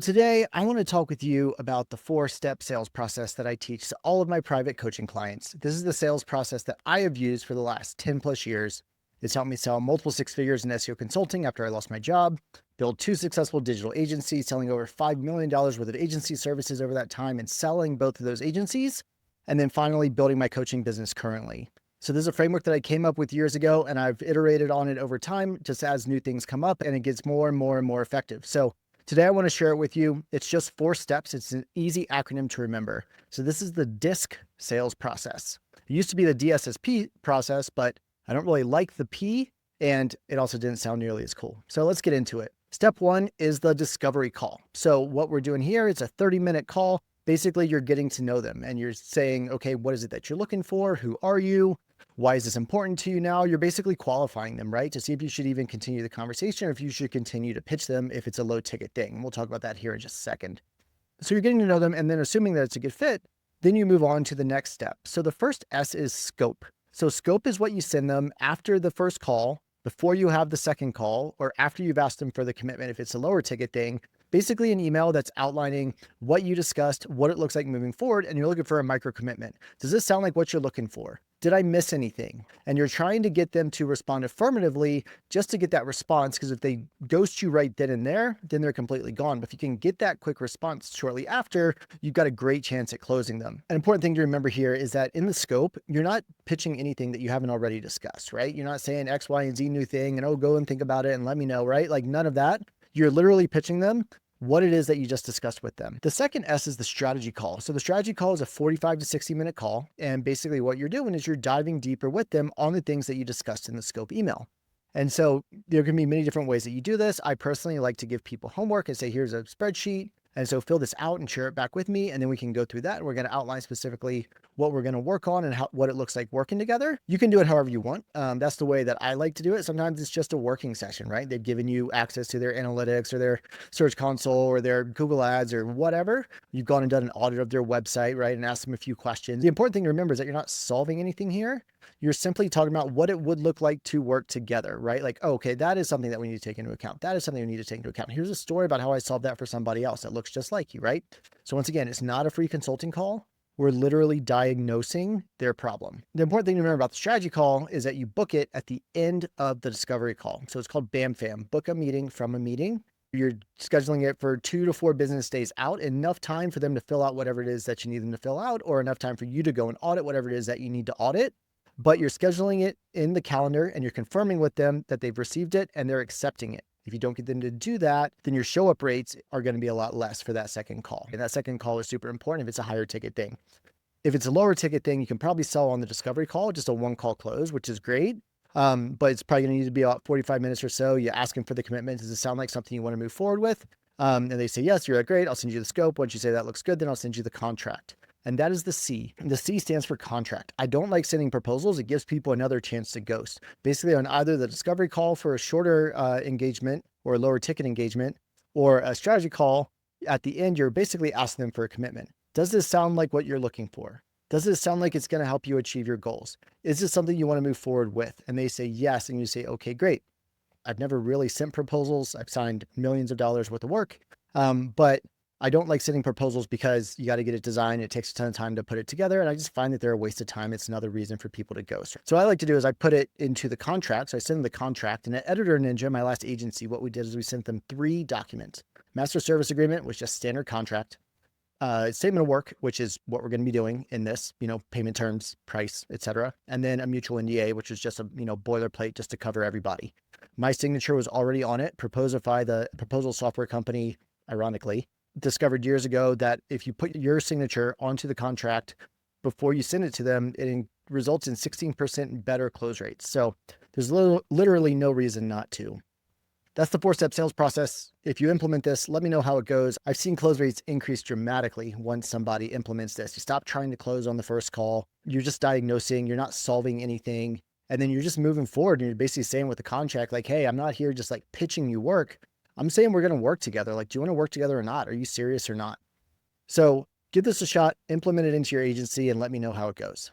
Today, I want to talk with you about the 4-step sales process that I teach to all of my private coaching clients. This is the sales process that I have used for the last 10 plus years. It's helped me sell multiple six figures in SEO consulting after I lost my job, build 2 successful digital agencies, selling over $5 million worth of agency services over that time and selling both of those agencies, and then finally building my coaching business currently. So this is a framework that I came up with years ago, and I've iterated on it over time just as new things come up and it gets more and more and more effective. So today, I want to share it with you. It's just 4 steps. It's an easy acronym to remember. So this is the DISC sales process. It used to be the DSSP process, but I don't really like the P, and it also didn't sound nearly as cool. So let's get into it. Step 1 is the discovery call. So what we're doing here, it's a 30-minute call. Basically, you're getting to know them and you're saying, okay, what is it that you're looking for? Who are you? Why is this important to you now? You're basically qualifying them, right? To see if you should even continue the conversation or if you should continue to pitch them if it's a low ticket thing. And we'll talk about that here in just a second. So you're getting to know them, and then assuming that it's a good fit, then you move on to the next step. So the first S is scope. So scope is what you send them after the first call, before you have the second call, or after you've asked them for the commitment if it's a lower ticket thing. Basically an email that's outlining what you discussed, what it looks like moving forward, and you're looking for a micro commitment. Does this sound like what you're looking for? Did I miss anything? And you're trying to get them to respond affirmatively just to get that response, because if they ghost you right then and there, then they're completely gone. But if you can get that quick response shortly after, you've got a great chance at closing them. An important thing to remember here is that in the scope, you're not pitching anything that you haven't already discussed, right? You're not saying X, Y, and Z new thing and, oh, go and think about it and let me know, right? Like none of that. You're literally pitching them what it is that you just discussed with them. The second S is the strategy call. So the strategy call is a 45 to 60-minute call. And basically what you're doing is you're diving deeper with them on the things that you discussed in the scope email. And so there can be many different ways that you do this. I personally like to give people homework and say, here's a spreadsheet. And so fill this out and share it back with me. And then we can go through that. And we're going to outline specifically what we're going to work on and what it looks like working together. You can do it however you want. That's the way that I like to do it. Sometimes it's just a working session, right? They've given you access to their analytics or their search console or their Google ads or whatever. You've gone and done an audit of their website, right? And asked them a few questions. The important thing to remember is that you're not solving anything here. You're simply talking about what it would look like to work together, right? Like, oh, okay, that is something that we need to take into account. That is something we need to take into account. Here's a story about how I solved that for somebody else that looks just like you, right? So once again, it's not a free consulting call. We're literally diagnosing their problem. The important thing to remember about the strategy call is that you book it at the end of the discovery call. So it's called BAM FAM, book a meeting from a meeting. You're scheduling it for 2 to 4 business days out, enough time for them to fill out whatever it is that you need them to fill out, or enough time for you to go and audit whatever it is that you need to audit. But you're scheduling it in the calendar and you're confirming with them that they've received it and they're accepting it. If you don't get them to do that, then your show up rates are going to be a lot less for that second call. And that second call is super important if it's a higher ticket thing. If it's a lower ticket thing, you can probably sell on the discovery call, just a 1-call close, which is great. But it's probably going to need to be about 45 minutes or so. You ask them for the commitment. Does it sound like something you want to move forward with? And they say, yes, you're like, great. I'll send you the scope. Once you say that looks good, then I'll send you the contract. And that is the C. The C stands for contract. I don't like sending proposals. It gives people another chance to ghost. Basically on either the discovery call for a shorter engagement or a lower ticket engagement, or a strategy call, at the end, you're basically asking them for a commitment. Does this sound like what you're looking for? Does this sound like it's going to help you achieve your goals? Is this something you want to move forward with? And they say yes. And you say, okay, great. I've never really sent proposals. I've signed millions of dollars worth of work. But I don't like sending proposals because you got to get it designed. It takes a ton of time to put it together. And I just find that they're a waste of time. It's another reason for people to ghost. So what I like to do is I put it into the contract. So I send them the contract, and at Editor Ninja, my last agency, what we did is we sent them 3 documents. Master service agreement was just standard contract. Statement of work, which is what we're going to be doing in this, payment terms, price, etc. And then a mutual NDA, which is just a, boilerplate just to cover everybody. My signature was already on it. Proposify, the proposal software company, ironically, discovered years ago that if you put your signature onto the contract before you send it to them, it results in 16% better close rates. So there's literally no reason not to. That's the 4-step sales process. If you implement this, let me know how it goes. I've seen close rates increase dramatically once somebody implements this. You stop trying to close on the first call. You're just diagnosing. You're not solving anything. And then you're just moving forward and you're basically saying with the contract, like, hey, I'm not here just like pitching you work. I'm saying we're going to work together. Like, do you want to work together or not? Are you serious or not? So give this a shot, implement it into your agency, and let me know how it goes.